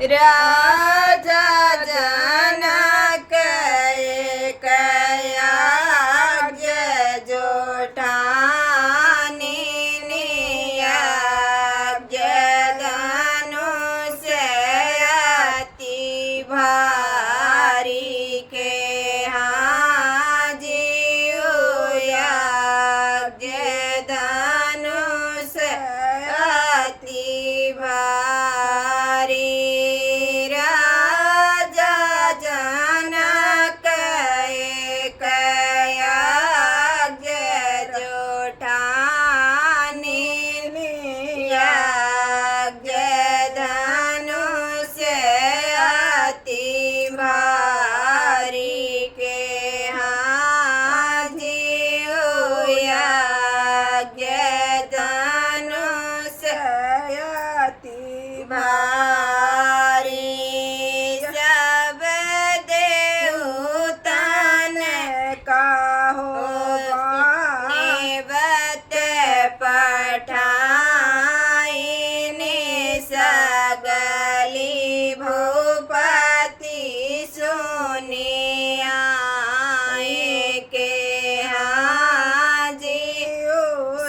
राजा जनक एक यज्ञ जोठानी यज्ञ धनुष अति भारी के हाजियो यज्ञ धनुष अति भारी राजा जनक एक यज्ञ जोठानी यज्ञ धनुष अति भारी के हाजियो यज्ञ धनुष अति भारी सब देवतन कहो नेवत पठाइने सगली भूपति सुनिया के हाजियो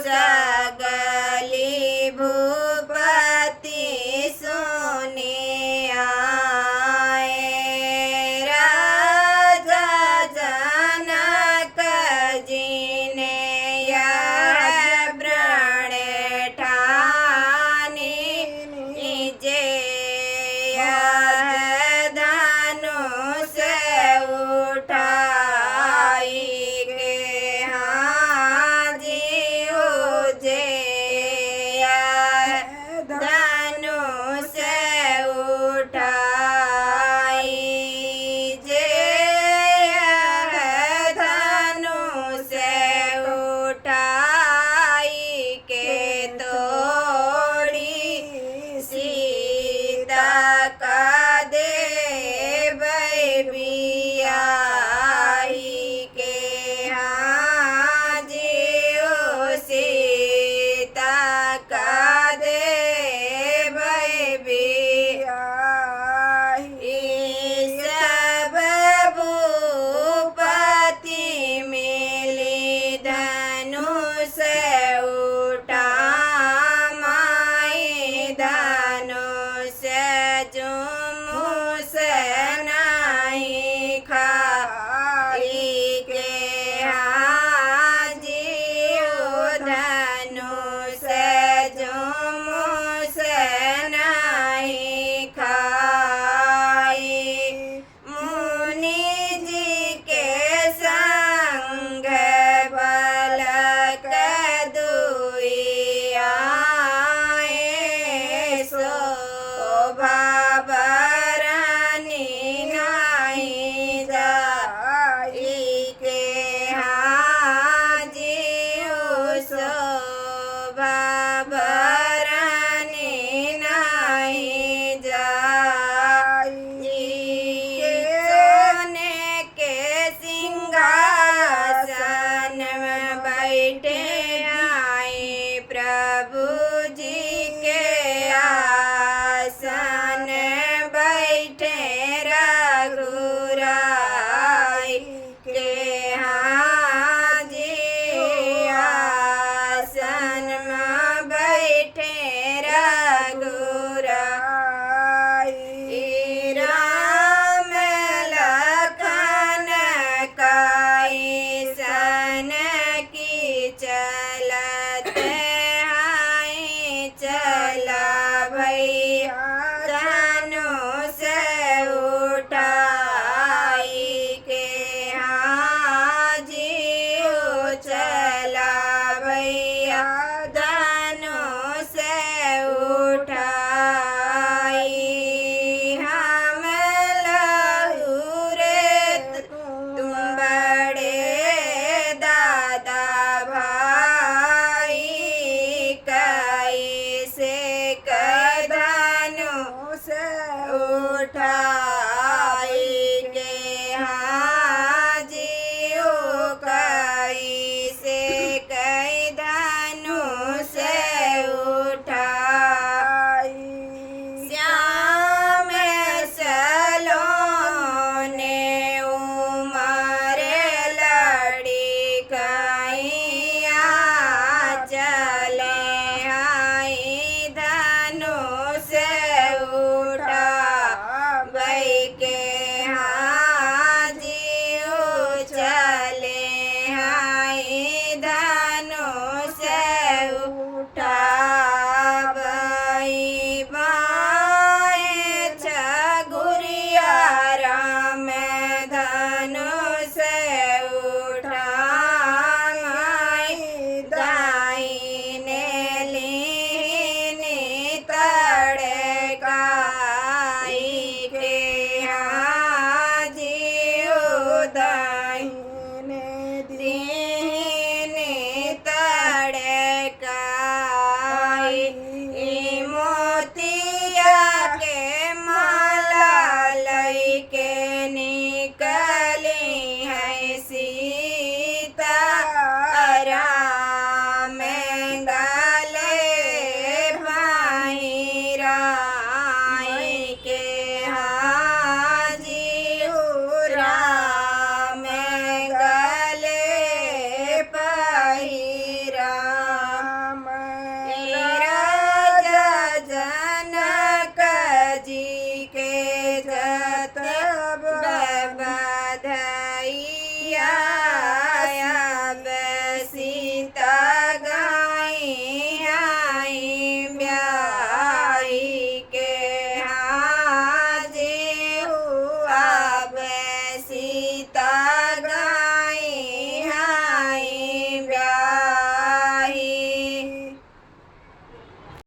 सगली भूपति सुनिया राजा जनक जी ने यह व्रण ठानी जे यह धनुष उठाई के हाजियो जे यह धनुष उठाई जे यह धनुष उठाई के तोड़ी सीता का देव बियाही के हाजियो सीता का देव